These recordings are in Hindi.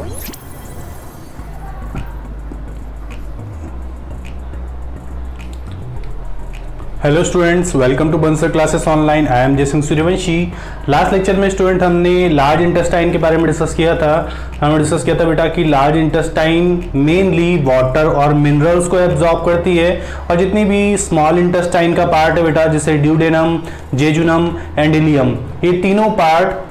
Hello students, welcome to Bansal classes online. I am Jaysingh Suryavanshi. Last lecture में स्टूडेंट हमने लार्ज इंटेस्टाइन के बारे में डिस्कस किया था। हमने डिस्कस किया था बेटा कि लार्ज इंटेस्टाइन मेनली वाटर और मिनरल्स को एब्जॉर्ब करती है, और जितनी भी स्मॉल इंटेस्टाइन का पार्ट है बेटा, जैसे ड्यूडेनम, जेजुनम एंड इलियम, ये तीनों पार्ट।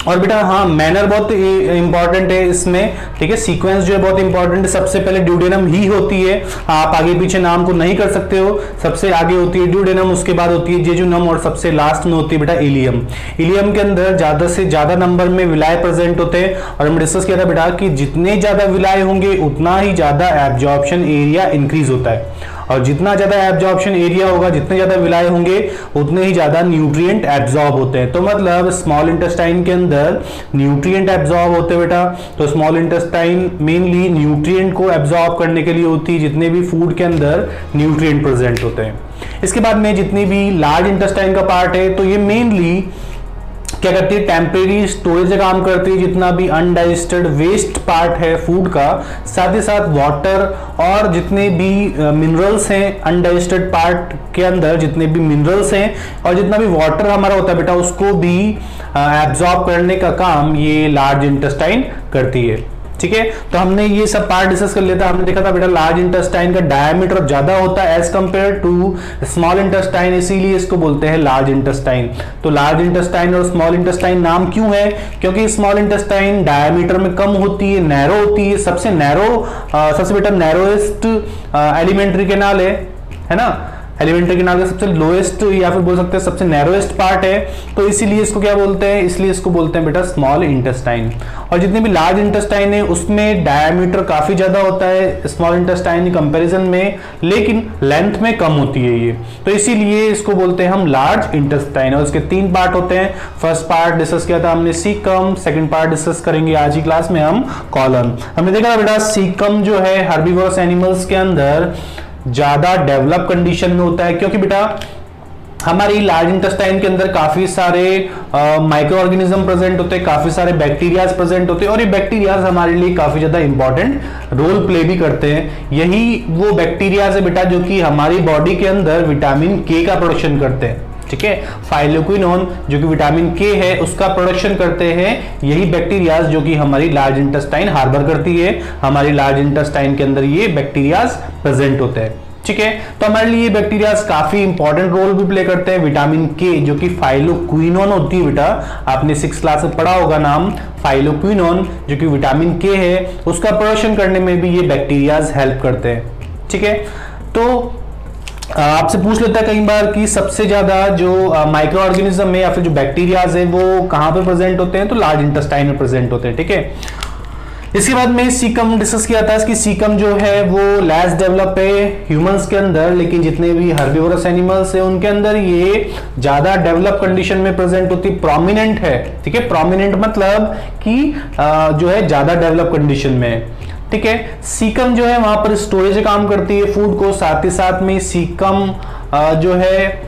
और बेटा हाँ, मैनर बहुत इंपॉर्टेंट है इसमें, ठीक है। सीक्वेंस जो है बहुत इंपॉर्टेंट है। सबसे पहले ड्यूडेनम ही होती है, आप आगे पीछे नाम को नहीं कर सकते हो। सबसे आगे होती है ड्यूडेनम, उसके बाद होती है जेजुनम, और सबसे लास्ट में होती है बेटा इलियम। इलियम के अंदर ज्यादा से ज्यादा नंबर में विलाय प्रेजेंट होते हैं, और हमने डिस्कस किया था बेटा कि जितने ज्यादा विलाय होंगे उतना ही ज्यादा एब्जॉर्प्शन एरिया इंक्रीज होता है, और जितना ज्यादा एब्जॉर्प्शन एरिया होगा, जितने ज्यादा विलाय होंगे, उतने ही ज्यादा न्यूट्रिएंट एब्जॉर्ब होते हैं। तो मतलब स्मॉल इंटेस्टाइन के अंदर न्यूट्रिएंट एब्जॉर्ब होते हैं बेटा। तो स्मॉल इंटेस्टाइन मेनली न्यूट्रिएंट को एब्जॉर्ब करने के लिए होती है, जितने भी फूड के अंदर न्यूट्रिएंट प्रेजेंट होते हैं। इसके बाद में जितनी भी लार्ज इंटेस्टाइन का पार्ट है, तो ये मेनली क्या करती है, टेम्परेरी स्टोरेज का काम करती है। जितना भी अनडाइजेस्टेड वेस्ट पार्ट है फूड का, साथ ही साथ वाटर और जितने भी मिनरल्स हैं अनडाइजेस्टेड पार्ट के अंदर, जितने भी मिनरल्स हैं और जितना भी वाटर हमारा होता है बेटा, उसको भी एब्जॉर्ब करने का काम ये लार्ज इंटेस्टाइन करती है, ठीक है। तो हमने ये सब पार्ट डिस्कस कर लिया था। हमने देखा था बेटा लार्ज इंटेस्टाइन का डायमीटर ज्यादा होता है as compare to small intestine, इसीलिए इसको बोलते हैं लार्ज इंटेस्टाइन। तो लार्ज इंटेस्टाइन और स्मॉल इंटेस्टाइन नाम क्यों है? क्योंकि स्मॉल इंटेस्टाइन डायमीटर में कम होती है, नैरो होती है। सबसे बेटा नैरोएस्ट एलिमेंट्री कैनाल है ना, एलिमेंट्री कैनाल का सबसे लोएस्ट या फिर बोल सकते हैं सबसे नैरोएस्ट पार्ट है, तो इसीलिए इसको क्या बोलते हैं, इसलिए इसको बोलते हैं बेटा स्मॉल इंटेस्टाइन। और जितने भी लार्ज इंटेस्टाइन है उसमें डायमीटर काफी ज्यादा होता है स्मॉल इंटेस्टाइन कंपैरिजन में, लेकिन लेंथ में कम होती है ये, तो इसीलिए इसको बोलते हैं हम लार्ज इंटेस्टाइन। और इसके 3 पार्ट होते हैं। फर्स्ट पार्ट डिस्कस किया था हमने सीकम, सेकंड पार्ट डिस्कस करेंगे आज की क्लास में हम कॉलम। हमने देखा बेटा सीकम जो है हर्बीवोरस एनिमल्स के अंदर ज्यादा डेवलप कंडीशन में होता है, क्योंकि बेटा हमारी लार्ज इंटेस्टाइन के अंदर काफी सारे माइक्रो ऑर्गेनिज्म प्रेजेंट होते हैं, काफी सारे बैक्टीरियाज प्रेजेंट होते हैं, और ये बैक्टीरियाज हमारे लिए काफी ज्यादा इंपॉर्टेंट रोल प्ले भी करते हैं। यही वो बैक्टीरियाज है बेटा जो कि हमारी बॉडी के अंदर विटामिन के का प्रोडक्शन करते हैं, ठीक है। फाइलोक्विनोन जो कि विटामिन के है उसका प्रोडक्शन करते हैं यही बैक्टीरियाज जो कि हमारी लार्ज इंटेस्टाइन हार्बर करती है। हमारी लार्ज इंटेस्टाइन के अंदर ये बैक्टीरियाज प्रेजेंट होते हैं, ठीक है। तो हमारे लिए बैक्टीरियाज काफी इंपॉर्टेंट रोल भी प्ले करते हैं। विटामिन के जो कि फाइलोक्विनोन होती है बेटा, आपने 6th क्लास में पढ़ा होगा नाम, फाइलोक्विनोन जो कि विटामिन के है उसका प्रोडक्शन करने में भी ये बैक्टीरियाज हेल्प करते हैं, ठीक है। तो आपसे पूछ लेता है कई बार कि सबसे ज्यादा जो माइक्रो ऑर्गेनिज्म है या फिर जो बैक्टीरियाज है वो कहां पे प्रेजेंट होते हैं, तो लार्ज इंटेस्टाइन में प्रेजेंट होते हैं, ठीक है। इसके बाद में सीकम डिस्कस किया था। इसकी सीकम जो है वो लेस डेवलप है ह्यूमंस के अंदर, लेकिन जितने भी हर्बीवोरस एनिमल्स है उनके अंदर ये ज्यादा डेवलप कंडीशन में प्रेजेंट होती है, प्रोमिनेंट है, ठीक है। प्रोमिनेंट मतलब कि जो है ज्यादा डेवलप कंडीशन में, ठीक है। सीकम जो है वहां पर स्टोरेज काम करती है फूड को, साथ ही साथ में सीकम जो है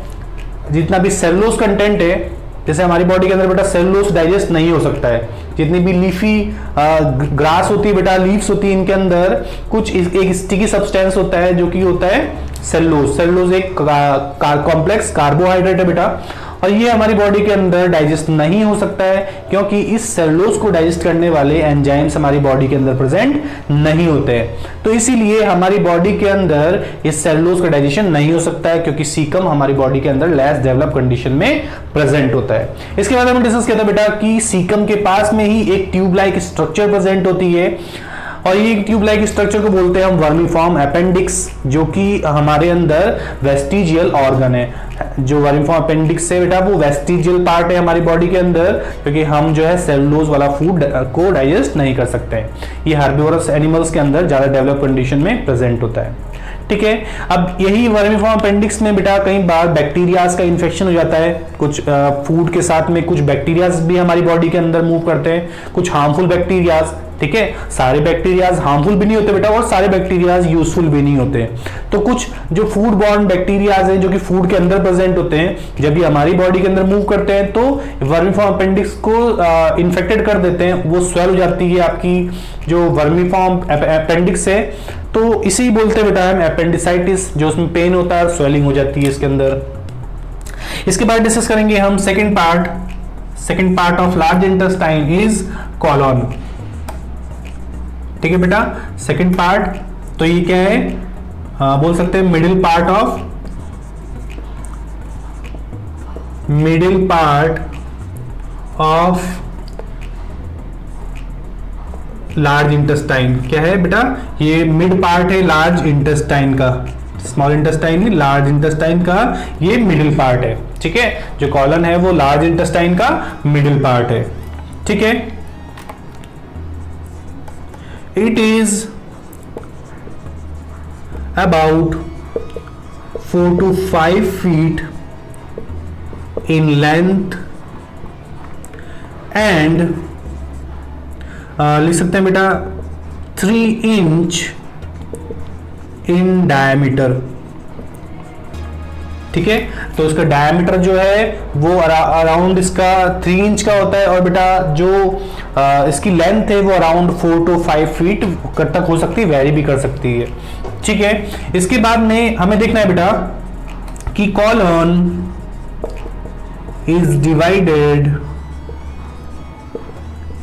जितना भी सेलुलोज कंटेंट है, जैसे हमारी बॉडी के अंदर बेटा सेलुलोज डाइजेस्ट नहीं हो सकता है, जितनी भी लीफी ग्रास होती है बेटा, लीव्स होती है, इनके अंदर कुछ एक स्टिकी सब्सटेंस होता है जो कि होता है सेलुलोज। सेलुलोज एक कॉम्प्लेक्स कार्बोहाइड्रेट है बेटा, और ये हमारी बॉडी के अंदर डाइजेस्ट नहीं हो सकता है क्योंकि इस सेलुलोज को डाइजेस्ट करने वाले एंजाइम्स हमारी बॉडी के अंदर प्रेजेंट नहीं होते हैं। तो इसीलिए हमारी बॉडी के अंदर इस सेलुलोज का डाइजेशन नहीं हो सकता है, क्योंकि सीकम हमारी बॉडी के अंदर लेस डेवलप कंडीशन में प्रेजेंट होता है। इसके बाद हमने डिस्कस किया था बेटा कि सीकम के पास में ही एक ट्यूब लाइक स्ट्रक्चर प्रेजेंट होती है, और ये ट्यूब लाइक स्ट्रक्चर को बोलते हैं हम वर्मीफॉर्म अपेंडिक्स, जो कि हमारे अंदर वेस्टिजियल ऑर्गन है। जो वर्मीफॉर्म अपेंडिक्स है बेटा वो वेस्टिजियल पार्ट है हमारी बॉडी के अंदर, क्योंकि हम जो है सेलुलोज वाला फूड को डाइजेस्ट नहीं कर सकते हैं। ये हर्बीवोरस एनिमल्स के अंदर ज्यादा डेवलप कंडीशन में प्रेजेंट होता है, ठीक है। अब यही वर्मीफॉर्म अपेंडिक्स में बेटा कई बार बैक्टीरियाज का इन्फेक्शन हो जाता है, कुछ फूड के साथ में कुछ बैक्टीरियाज भी हमारी बॉडी के अंदर मूव करते हैं, कुछ हार्मफुल बैक्टीरियाज, ठीक है, सारे बैक्टीरियाज हार्मफुल भी नहीं होते बेटा और सारे बैक्टीरियाज यूजफुल भी नहीं होते। तो कुछ जो फूड बॉर्न बैक्टीरियाज हैं जो कि फूड के अंदर प्रेजेंट होते हैं, जब ये हमारी बॉडी के अंदर मूव करते हैं तो वर्मीफॉर्म अपेंडिक्स को इन्फेक्टेड कर देते हैं, वो स्वेल हो जाती है आपकी जो वर्मीफॉर्म अपेंडिक्स है। तो इसी बोलते हैं बेटा हम अपेंडिसाइटिस, जो उसमें पेन होता है और स्वेलिंग हो जाती है इसके अंदर। इसके बाद डिस्कस करेंगे हम second part of large intestine is colon. ठीक है बेटा, सेकंड पार्ट, तो ये क्या है, बोल सकते हैं middle part of large intestine. क्या है बेटा, ये मिड पार्ट है लार्ज इंटेस्टाइन का, स्मॉल इंटेस्टाइन नहीं, लार्ज इंटेस्टाइन का ये मिडिल पार्ट है। ठीक है, जो कॉलन है वो लार्ज इंटेस्टाइन का मिडिल पार्ट है। ठीक है, it is about 4 to 5 feet in length and लिख सकते हैं बेटा 3 inch in diameter। ठीक है, तो इसका डायमीटर जो है वो अराउंड इसका 3 इंच का होता है और बेटा जो इसकी लेंथ है वो अराउंड 4 to 5 फीट तक हो सकती है, वेरी भी कर सकती है। ठीक है, इसके बाद में हमें देखना है बेटा कि colon is divided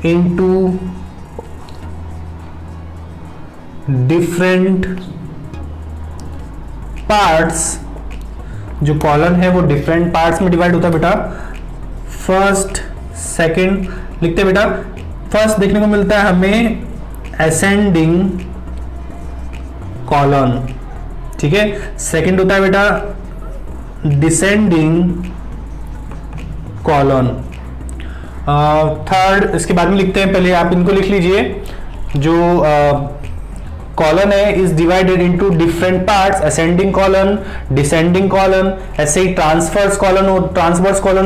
into different parts. जो कॉलन है वो डिफरेंट पार्ट्स में डिवाइड होता है बेटा। फर्स्ट, सेकंड लिखते हैं बेटा। फर्स्ट देखने को मिलता है हमें असेंडिंग कॉलन। ठीक है, सेकंड होता है बेटा डिसेंडिंग कॉलन। थर्ड इसके बाद में लिखते हैं, पहले आप इनको लिख लीजिए। जो कॉलन है is divided into different parts, ascending colon, descending colon, ऐसे ही ट्रांसवर्स कॉलन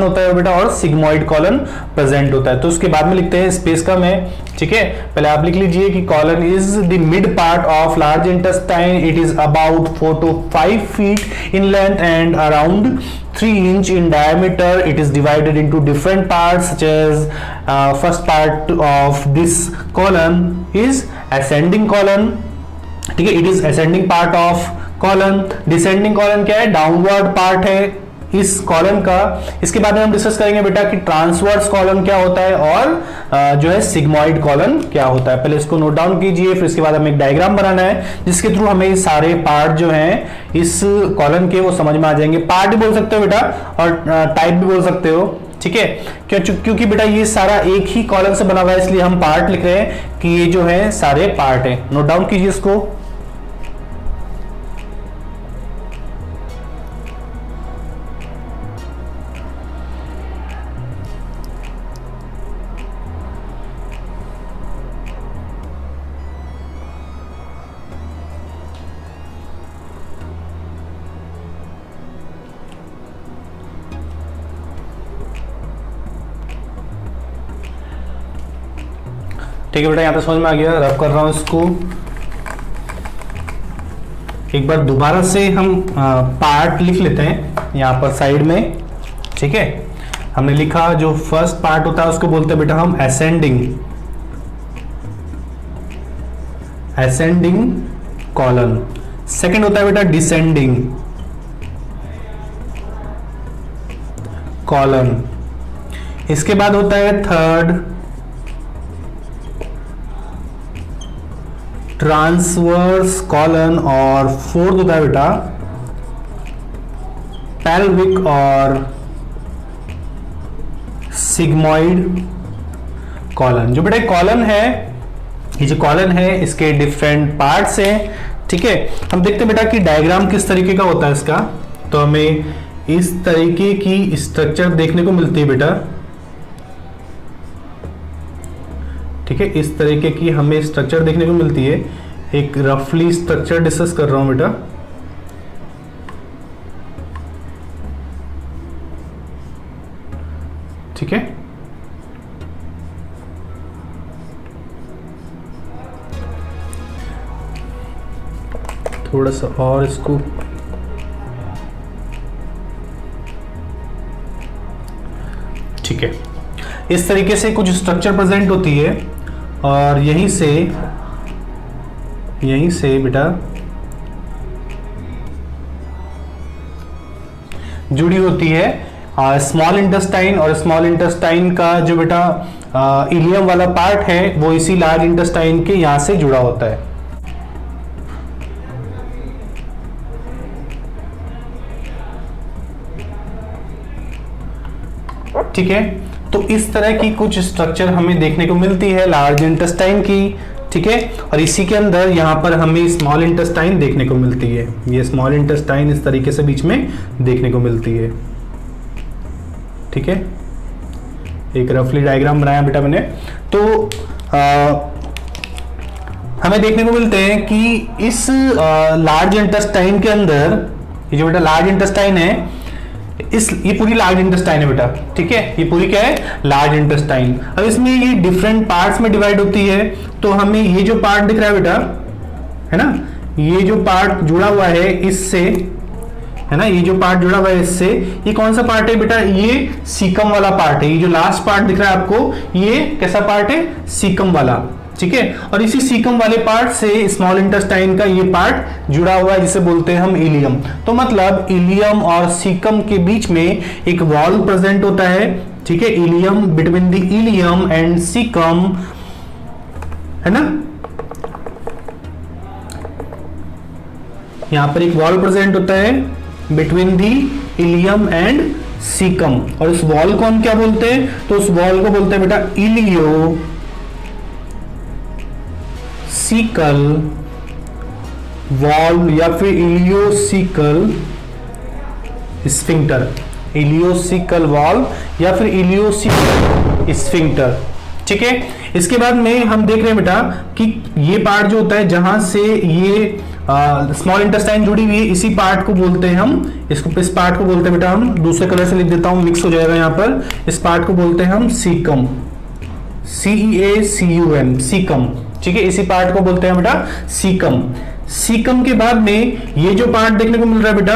होता है बेटा और सिग्मोइड कॉलन प्रेजेंट होता है। तो उसके बाद में लिखते हैं स्पेस कम है। ठीक है, पहले आप लिख लीजिए कि colon is the mid part of large intestine, it is about 4 to 5 feet in length and around 3 inch in diameter. It is divided into different parts such as first part of this colon is ascending colon। ठीक है, it is ascending part of colon. Descending colon क्या है, डाउनवर्ड पार्ट है इस कॉलन का। इसके बाद में हम डिस्कस करेंगे बेटा कि ट्रांसवर्स कॉलन क्या होता है और जो है सिग्मोइड कॉलन क्या होता है। पहले इसको नोट डाउन कीजिए, फिर इसके बाद हमें एक डायग्राम बनाना है जिसके थ्रू हमें सारे पार्ट जो हैं इस कॉलन के वो समझ में आ जाएंगे। पार्ट भी बोल सकते हो बेटा और टाइप भी बोल सकते हो। ठीक है, क्योंकि बेटा ये सारा एक ही कॉलम से बना हुआ है इसलिए हम पार्ट लिख रहे हैं कि ये जो है सारे पार्ट हैं। नोट डाउन कीजिए इसको। ठीक है बेटा, यहाँ पे समझ में आ गया। रब कर रहा हूँ इसको। एक बार दोबारा से हम पार्ट लिख लेते हैं यहाँ पर साइड में। ठीक है, हमने लिखा जो फर्स्ट पार्ट होता है उसको बोलते हैं बेटा हम असेंडिंग कॉलन। सेकंड होता है बेटा डिसेंडिंग कॉलन। इसके बाद होता है थर्ड ट्रांसवर्स कॉलन और फोर्थ होता है बेटा पेल्विक और सिग्मोइड कॉलन। जो बेटा कॉलन है, ये जो कॉलन है इसके डिफरेंट पार्ट्स हैं। ठीक है, हम देखते हैं बेटा कि डायग्राम किस तरीके का होता है इसका। तो हमें इस तरीके की स्ट्रक्चर देखने को मिलती है बेटा। ठीक है, इस तरीके की हमें स्ट्रक्चर देखने को मिलती है। एक रफली स्ट्रक्चर डिस्कस कर रहा हूं बेटा। ठीक है, थोड़ा सा और इसको ठीक है, इस तरीके से कुछ स्ट्रक्चर प्रेजेंट होती है और यहीं से बेटा जुड़ी होती है स्मॉल इंटेस्टाइन, और स्मॉल इंटेस्टाइन का जो बेटा इलियम वाला पार्ट है वो इसी लार्ज इंटेस्टाइन के यहां से जुड़ा होता है। ठीक है, तो इस तरह की कुछ स्ट्रक्चर हमें देखने को मिलती है लार्ज इंटेस्टाइन की। ठीक है, और इसी के अंदर यहां पर हमें स्मॉल इंटेस्टाइन देखने को मिलती है। ये स्मॉल इंटेस्टाइन इस तरीके से बीच में देखने को मिलती है। ठीक है, एक रफली डायग्राम बनाया बेटा मैंने। तो हमें देखने को मिलते हैं कि इस लार्ज इंटेस्टाइन के अंदर ये जो बेटा लार्ज इंटेस्टाइन है, ये पूरी लार्ज इंटेस्टाइन है बेटा। ठीक है, ये पूरी क्या है, लार्ज इंटेस्टाइन। अब इसमें ये डिफरेंट पार्ट्स में डिवाइड होती है। तो हमें ये जो पार्ट दिख रहा है बेटा, है ना, ये जो पार्ट जुड़ा हुआ है इससे, है ना, ये जो पार्ट जुड़ा हुआ है इससे, ये कौन सा पार्ट है बेटा, ये सीकम वाला पार्ट है। ये जो लास्ट पार्ट दिख रहा है आपको, ये कैसा पार्ट है, सीकम वाला। ठीक है, और इसी सीकम वाले पार्ट से स्मॉल इंटेस्टाइन का ये पार्ट जुड़ा हुआ है जिसे बोलते हैं हम इलियम। तो मतलब इलियम और सीकम के बीच में एक वॉल प्रेजेंट होता है। ठीक है, ileum, between the ileum and caecum, है ना, यहां पर एक वॉल प्रेजेंट होता है between the ileum and caecum. और उस वॉल को हम क्या बोलते हैं, तो उस वॉल को बोलते हैं बेटा इलियो सीकल वॉल्व या फिर इलियोसिकल स्फिंक्टर। इलियोसिकल वॉल्व या फिर इलियोसिकल स्फिंक्टर। ठीक है, इसके बाद में हम देख रहे हैं बेटा कि ये पार्ट जो होता है जहां से ये स्मॉल इंटेस्टाइन जुड़ी हुई है, इसी पार्ट को बोलते हैं हम, इस पार्ट को बोलते हैं बेटा, हम दूसरे कलर से लिख देता हूं, मिक्स हो जाएगा यहां पर। इस पार्ट को बोलते हैं हम सीकम, CEACUM, सीकम। ठीक है, इसी पार्ट को बोलते हैं बेटा सीकम। सीकम के बाद में ये जो पार्ट देखने को मिल रहा है बेटा,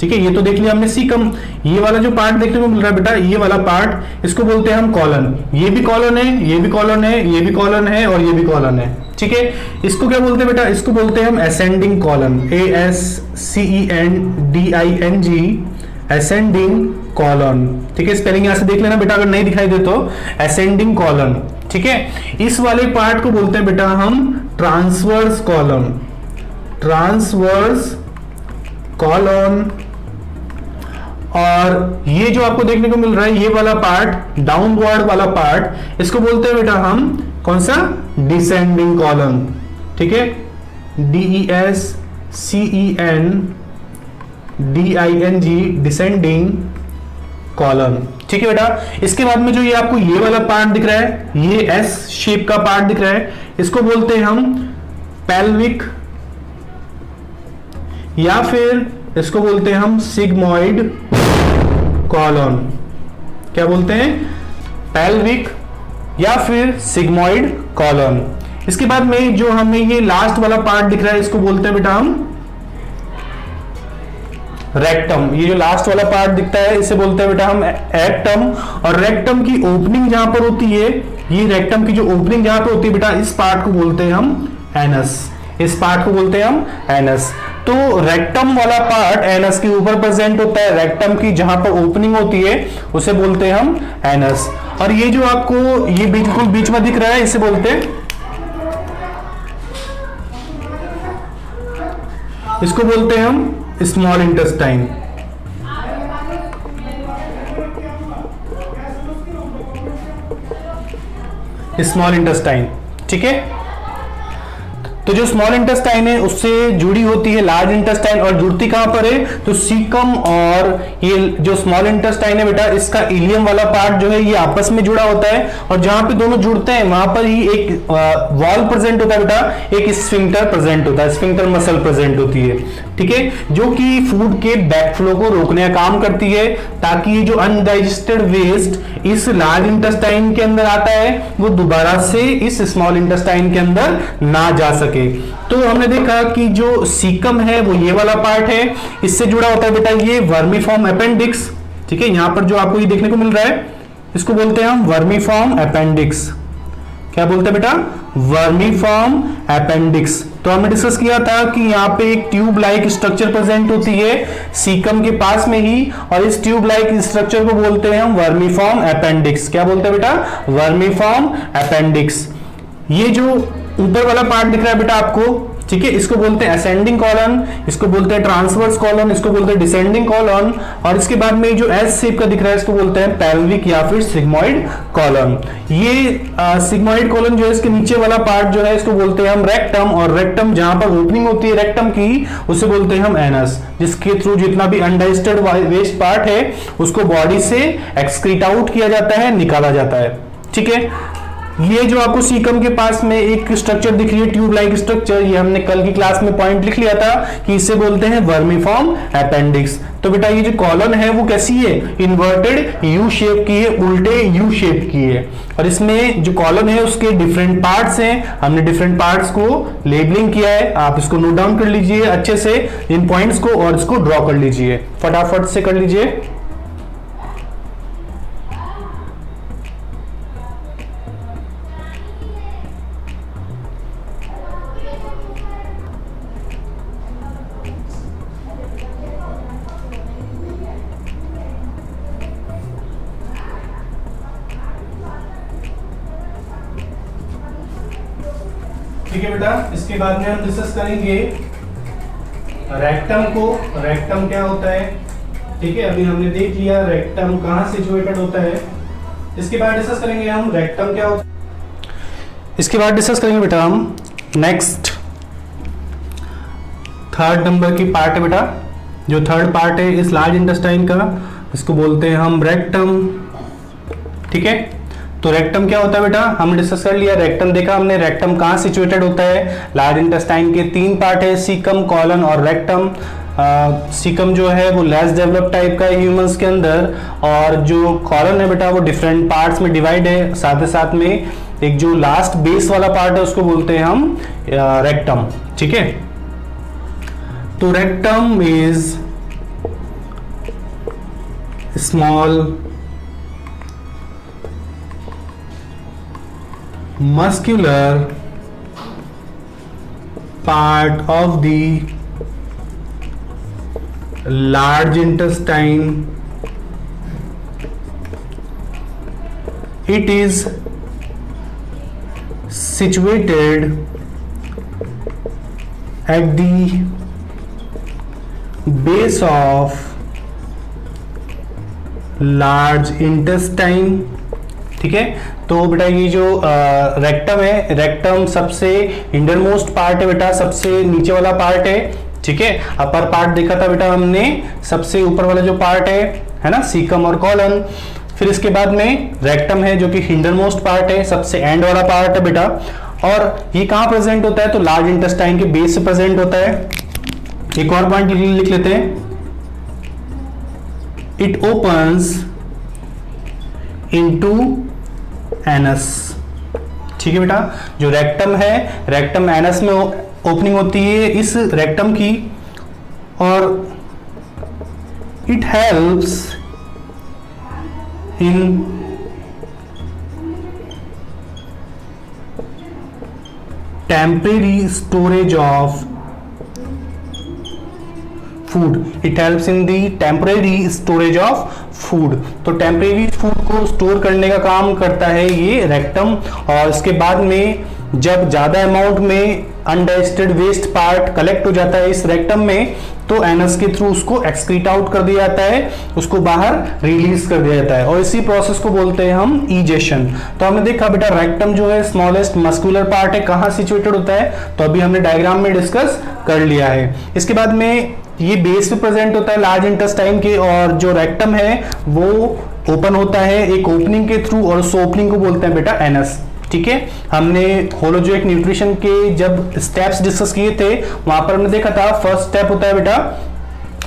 ठीक है, ये तो देख लिया हमने सीकम। ये वाला जो पार्ट देखने को मिल रहा है बेटा, ये वाला पार्ट, इसको बोलते हैं हम कॉलन। ये भी कॉलन है, ये भी कॉलन है, ये भी कॉलन है और ये भी कॉलन है। ठीक है, इसको क्या बोलते हैं बेटा, इसको बोलते हैं हम ascending colon, ASCENDING, ascending colon. ठीक है, स्पेलिंग यहां से देख लेना बेटा, अगर नहीं दिखाई दे तो, असेंडिंग कॉलन। ठीक है, इस वाले पार्ट को बोलते हैं बेटा हम ट्रांसवर्स कॉलम, ट्रांसवर्स कॉलम। और ये जो आपको देखने को मिल रहा है, ये वाला पार्ट, डाउनवर्ड वाला पार्ट, इसको बोलते हैं बेटा हम कौन सा, डिसेंडिंग कॉलम। ठीक है, DESCENDING, डिसेंडिंग कॉलम। ठीक है बेटा, इसके बाद में जो ये आपको ये वाला पार्ट दिख रहा है, ये एस शेप का पार्ट दिख रहा है, इसको बोलते हैं हम पेल्विक, या फिर इसको बोलते हैं हम सिग्मॉइड कॉलम। क्या बोलते हैं, पेल्विक या फिर सिग्मॉइड कॉलम। इसके बाद में जो हमें ये लास्ट वाला पार्ट दिख रहा है, इसको बोलते हैं बेटा हम रेक्टम। ये जो लास्ट वाला पार्ट दिखता है इसे बोलते हैं बेटा हम एक्टम। और रेक्टम की ओपनिंग जहां पर होती है, ये रेक्टम की जो ओपनिंग जहां पर होती है बेटा, इस पार्ट को बोलते हैं हम एनस। इस पार्ट को बोलते हैं हम एनस। तो रेक्टम वाला पार्ट एनस के ऊपर प्रेजेंट होता है, रेक्टम की जहां पर ओपनिंग होती है उसे बोलते हैं हम एनस। और ये जो आपको ये बिल्कुल बीच में दिख रहा है, इसे बोलते हैं, इसको बोलते हैं हम स्मॉल इंटेस्टाइन। Small intestine. ठीक है, तो जो स्मॉल इंटेस्टाइन है उससे जुड़ी होती है लार्ज इंटेस्टाइन, और जुड़ती कहां पर है, तो सीकम और ये जो स्मॉल इंटेस्टाइन है बेटा, इसका इलियम वाला पार्ट जो है ये आपस में जुड़ा होता है, और जहां पे दोनों जुड़ते हैं वहां पर ही एक वॉल प्रेजेंट होता है बेटा, एक स्फिंक्टर प्रेजेंट होता है, स्फिंक्टर मसल प्रेजेंट होती है। ठीक है, जो कि फूड के बैकफ्लो को रोकने का काम करती है, ताकि ये जो अनडाइजेस्टेड वेस्ट इस लार्ज इंटेस्टाइन के अंदर आता है वो दोबारा से इस स्मॉल इंटेस्टाइन के अंदर ना जा सके। करके। तो हमने देखा कि जो सीकम है वो ये वाला पार्ट है, इससे जुड़ा होता है बेटा ये वर्मीफॉर्म अपेंडिक्स। ठीक है, यहां पर जो आपको ये देखने को मिल रहा है इसको बोलते हैं हम वर्मीफॉर्म अपेंडिक्स। क्या बोलते हैं बेटा? Vermiform appendix. तो हमने डिस्कस किया था कि यहाँ पे एक ट्यूब लाइक स्ट्रक्चर प्रेजेंट होती है सीकम के पास में ही, और इस ट्यूब लाइक स्ट्रक्चर को बोलते हैं हम वर्मीफॉर्म अपेंडिक्स। क्या बोलते हैं बेटा? Vermiform appendix. ये जो ऊपर वाला पार्ट दिख रहा है बेटा आपको, ठीक है, इसको बोलते हैं असेंडिंग कॉलन, इसको बोलते हैं ट्रांसवर्स कॉलन, इसको बोलते हैं डिसेंडिंग कॉलन, और इसके बाद में जो एस शेप का दिख रहा है इसको बोलते हैं पेल्विक या फिर सिग्मोइड कॉलन। ये सिग्मोइड कॉलन जो है इसके नीचे वाला पार्ट जो है इसको बोलते हैं हम रेक्टम, और रेक्टम जहां पर ओपनिंग होती है रेक्टम की उसे बोलते हैं हम एनस, जिसके थ्रू जितना भी अनडाइजेस्टेड वेस्ट पार्ट है उसको बॉडी से एक्सक्रीट आउट किया जाता है, निकाला जाता है। ठीक है, ये जो आपको सीकम के पास में एक स्ट्रक्चर दिख रही है ट्यूब लाइक स्ट्रक्चर, ये हमने कल की क्लास में पॉइंट लिख लिया था कि इसे बोलते हैं वर्मीफॉर्म अपेंडिक्स। तो बेटा ये जो कॉलन है वो कैसी है? इन्वर्टेड यू शेप की है, उल्टे यू शेप की है, और इसमें जो कॉलन है उसके डिफरेंट पार्ट्स हैं। हमने डिफरेंट पार्ट्स को लेबलिंग किया है, आप इसको नोट डाउन कर लीजिए अच्छे से इन पॉइंट्स को, और इसको ड्रॉ कर लीजिए, फटाफट से कर लीजिए। ठीक है बेटा, इसके बाद में हम डिस्कस करेंगे रेक्टम को। रेक्टम क्या होता है? ठीक है, अभी हमने देख लिया रेक्टम कहां सिचुएटेड होता है। इसके बाद डिस्कस करेंगे हम रेक्टम क्या होता है। इसके बाद डिस्कस करेंगे बेटा हम नेक्स्ट थर्ड नंबर की पार्ट है बेटा, जो थर्ड पार्ट है इस लार्ज इंटेस्टाइन का, इसको बोलते हैं हम रेक्टम। ठीक है, तो रेक्टम क्या होता है बेटा? हमने डिस्कस कर लिया, रेक्टम देखा हमने, रेक्टम कहाँ सिचुएटेड होता है। लार्ज इंटेस्टाइन के तीन पार्ट है, सीकम, कॉलन और रेक्टम। सीकम जो है वो लेस डेवलप टाइप का है ह्यूमंस के अंदर, और जो कॉलन है बेटा वो डिफरेंट पार्ट्स में डिवाइड है। साथ ही साथ में एक जो लास्ट बेस वाला पार्ट है उसको बोलते हैं हम रेक्टम। ठीक है, तो rectum is small muscular part of the large intestine. It is situated at the base of large intestine. ठीक है, तो बेटा ये जो रेक्टम है, रेक्टम सबसे इंडरमोस्ट पार्ट है बेटा, सबसे नीचे वाला पार्ट है। ठीक है, अपर पार्ट देखा था बेटा हमने, सबसे ऊपर वाला जो पार्ट है ना, सीकम और कॉलन। फिर इसके बाद में रेक्टम है जो कि इंडरमोस्ट पार्ट है, सबसे एंड वाला पार्ट है बेटा, और ये कहाँ प्रेजेंट होता है? तो लार्ज इंटेस्टाइन के बेस से प्रेजेंट होता है। एक और पॉइंट लिख लेते हैं, इट ओपन्स इनटू एनस। ठीक है बेटा, जो रेक्टम है, रेक्टम एनस में ओपनिंग होती है इस रेक्टम की, और it helps in temporary storage of food. It helps in the temporary storage of food. तो टेम्परेरी फूड को स्टोर करने का काम करता है ये रेक्टम, और इसके बाद में जब ज्यादा अमाउंट में अनडाइजेस्टेड वेस्ट पार्ट कलेक्ट हो जाता है इस रेक्टम में, तो एनस के थ्रू उसको एक्सक्रीट आउट कर दिया जाता है, उसको बाहर रिलीज कर दिया जाता है, और इसी प्रोसेस को बोलते हैं हम इजेशन। तो हमने देखा बेटा रेक्टम जो है स्मॉलेस्ट मस्कुलर पार्ट है, कहाँ सिचुएटेड होता है? तो अभी हमने डायग्राम में डिस्कस कर लिया है। इसके बाद में ये बेस पे प्रेजेंट होता है लार्ज इंटेस्टाइन के, और जो रेक्टम है वो ओपन होता है एक ओपनिंग के थ्रू, और उस ओपनिंग को बोलते हैं बेटा एनस। ठीक है, हमने होलोजोइक न्यूट्रिशन के जब स्टेप्स डिस्कस किए थे वहां पर हमने देखा था फर्स्ट स्टेप होता है बेटा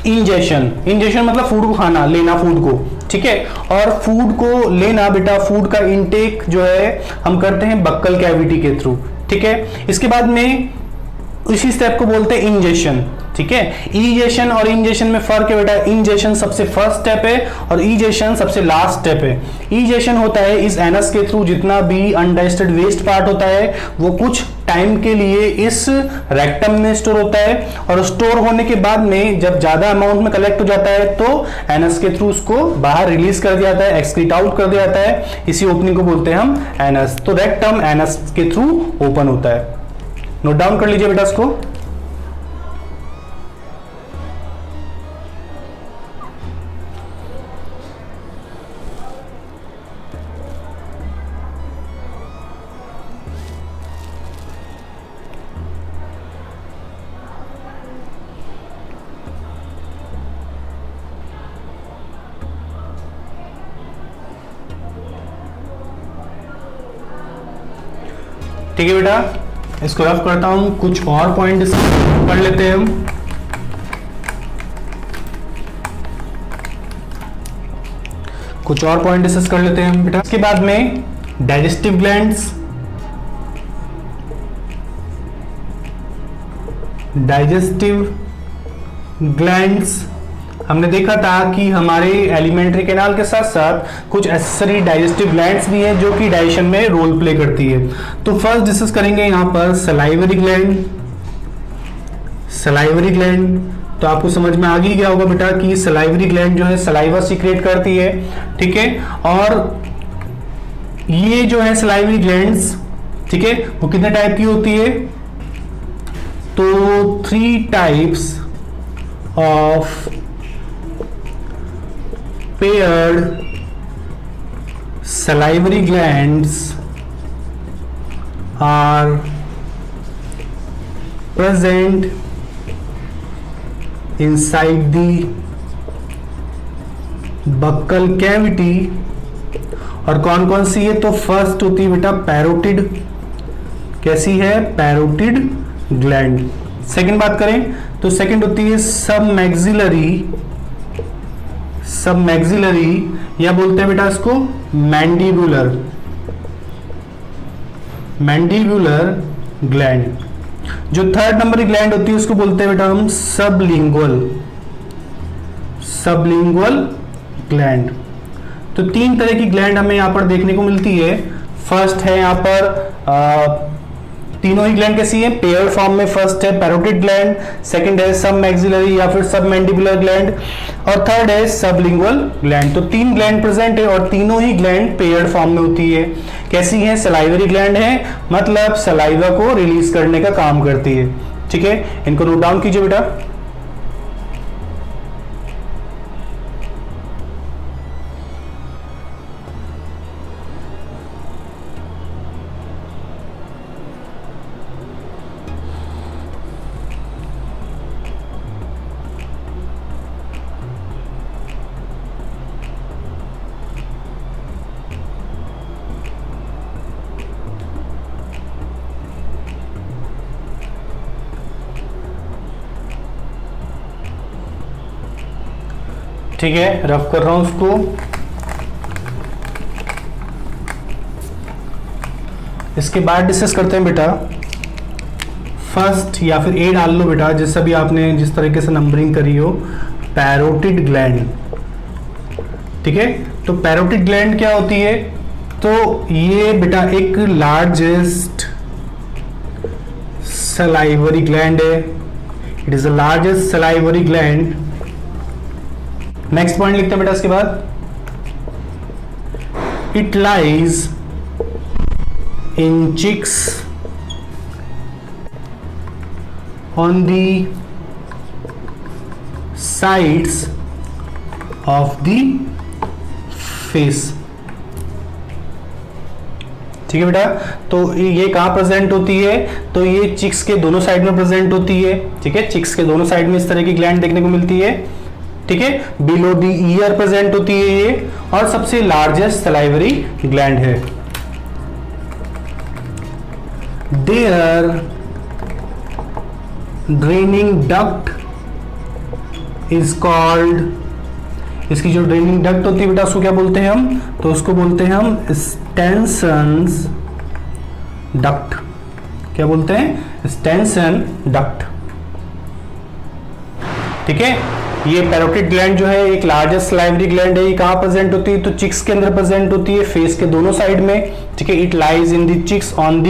इंजेशन। इंजेशन मतलब फूड को खाना, लेना फूड को। ठीक है, और फूड को लेना बेटा, फूड का इनटेक जो है हम करते हैं बक्कल कैविटी के थ्रू। ठीक है, इसके बाद में इसी स्टेप को बोलते हैं इंजेशन। ठीक है, इजेशन और इंजेशन में फर्क है बेटा। इंजेशन सबसे फर्स्ट स्टेप है और इजेशन सबसे लास्ट स्टेप है। इजेशन होता है इस एनस के थ्रू जितना भी अनडाइजेस्टेड वेस्ट पार्ट होता है वो कुछ टाइम के लिए इस रेक्टम में स्टोर होता है, और स्टोर होने के बाद में जब ज्यादा अमाउंट में कलेक्ट हो जाता है तो एनस के थ्रू उसको बाहर रिलीज कर दिया जाता है, एक्सक्रीट आउट कर दिया जाता है। इसी ओपनिंग को बोलते हैं हम एनस। तो रेक्टम एनस के थ्रू ओपन होता है। नोट डाउन कर लीजिए बेटा इसको। ठीक है बेटा, इसको रफ करता हूं, कुछ और पॉइंट पढ़ लेते हैं हम। कुछ और पॉइंट डिस्कस कर लेते हैं बेटा। इसके बाद में डाइजेस्टिव ग्लैंड्स, हमने देखा था कि हमारे एलिमेंट्री कैनाल के साथ साथ कुछ एसेसरी डाइजेस्टिव ग्लैंड्स भी हैं जो कि डाइजेशन में रोल प्ले करती है। तो फर्स्ट डिस्कस करेंगे यहां पर सलाइवरी ग्लैंड। तो आपको समझ में आ ही गया होगा बेटा कि सलाइवरी ग्लैंड जो है सलाइवा सीक्रेट करती है। ठीक है, और ये जो है सलाइवरी ग्लैंड्स, ठीक है, वो कितने टाइप की होती है? तो 3 types of paired salivary glands are present inside the buccal cavity। और कौन कौन सी है? तो फर्स्ट होती है बेटा पैरोटिड। कैसी है? Parotid gland. सेकंड बात करें तो सेकंड होती है सब मैक्सिलरी या बोलते हैं बेटा इसको मैंडिबुलर ग्लैंड। जो थर्ड नंबर की ग्लैंड होती है उसको बोलते हैं बेटा हम सबलिंगुअल ग्लैंड। तो 3 तरह की ग्लैंड हमें यहां पर देखने को मिलती है। फर्स्ट है यहां पर तीनों ही ग्लैंड कैसी है? पेयर फॉर्म में। फर्स्ट है पैरोटिड ग्लैंड, सेकंड है सब मैक्सिलरी या फिर सब मैंडिबुलर ग्लैंड, और थर्ड है सबलिंगुअल ग्लैंड। तो 3 ग्लैंड प्रेजेंट है और तीनों ही ग्लैंड पेयर फॉर्म में होती है। कैसी है? सलाइवरी ग्लैंड है, मतलब सलाइवा को रिलीज करने का काम करती है। ठीक है, इनको नोट डाउन कीजिए बेटा। ठीक है, रफ कर रहा हूं उसको। इसके बाद डिस्कस करते हैं बेटा फर्स्ट, या फिर ए डाल लो बेटा जैसा भी आपने जिस तरीके से नंबरिंग करी हो, पैरोटिड ग्लैंड। ठीक है, तो पैरोटिड ग्लैंड क्या होती है? तो ये बेटा एक लार्जेस्ट सलाइवरी ग्लैंड है। It is the largest salivary gland. Next point लिखते हैं बेटा इसके बाद, it lies in cheeks on the sides of the face. ठीक है बेटा, तो ये कहां प्रेजेंट होती है? तो ये चिक्स के दोनों साइड में प्रेजेंट होती है। ठीक है, चिक्स के दोनों साइड में इस तरह की ग्लैंड देखने को मिलती है। ठीक है, बिलो द ईयर प्रेजेंट होती है ये, और सबसे लार्जेस्ट सलाइवरी ग्लैंड है। Their draining duct is called, इसकी जो ड्रेनिंग डक्ट होती है बेटा उसको क्या बोलते हैं हम? तो उसको बोलते हैं हम स्टेनसन्स डक्ट। क्या बोलते हैं, स्टेंसन डक्ट। ठीक है, ये पैरोटिड ग्लैंड जो है एक लार्जेस्ट सलाइवरी ग्लैंड है। ये कहां प्रेजेंट होती है, तो चिक्स के अंदर प्रेजेंट होती है, फेस के दोनों साइड में। ठीक है, it lies in the cheeks on the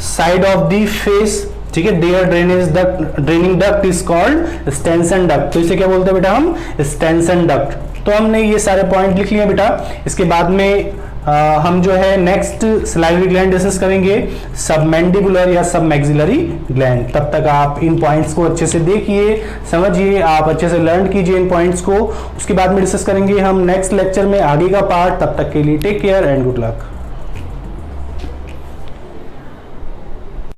side of the face. ठीक है, their draining duct is called Stensen duct. तो इसे क्या बोलते हैं बेटा हम, स्टेंसन डक्ट। तो हमने ये सारे पॉइंट लिख लिए बेटा। इसके बाद में हम जो है नेक्स्ट सलाइवरी ग्लैंड डिस्कस करेंगे, सबमैंडिबुलर या सबमैक्सिलरी ग्लैंड। तब तक आप इन पॉइंट्स को अच्छे से देखिए, समझिए, आप अच्छे से लर्न कीजिए इन पॉइंट्स को। उसके बाद में डिस्कस करेंगे हम नेक्स्ट लेक्चर में आगे का पार्ट। तब तक के लिए take care and good luck.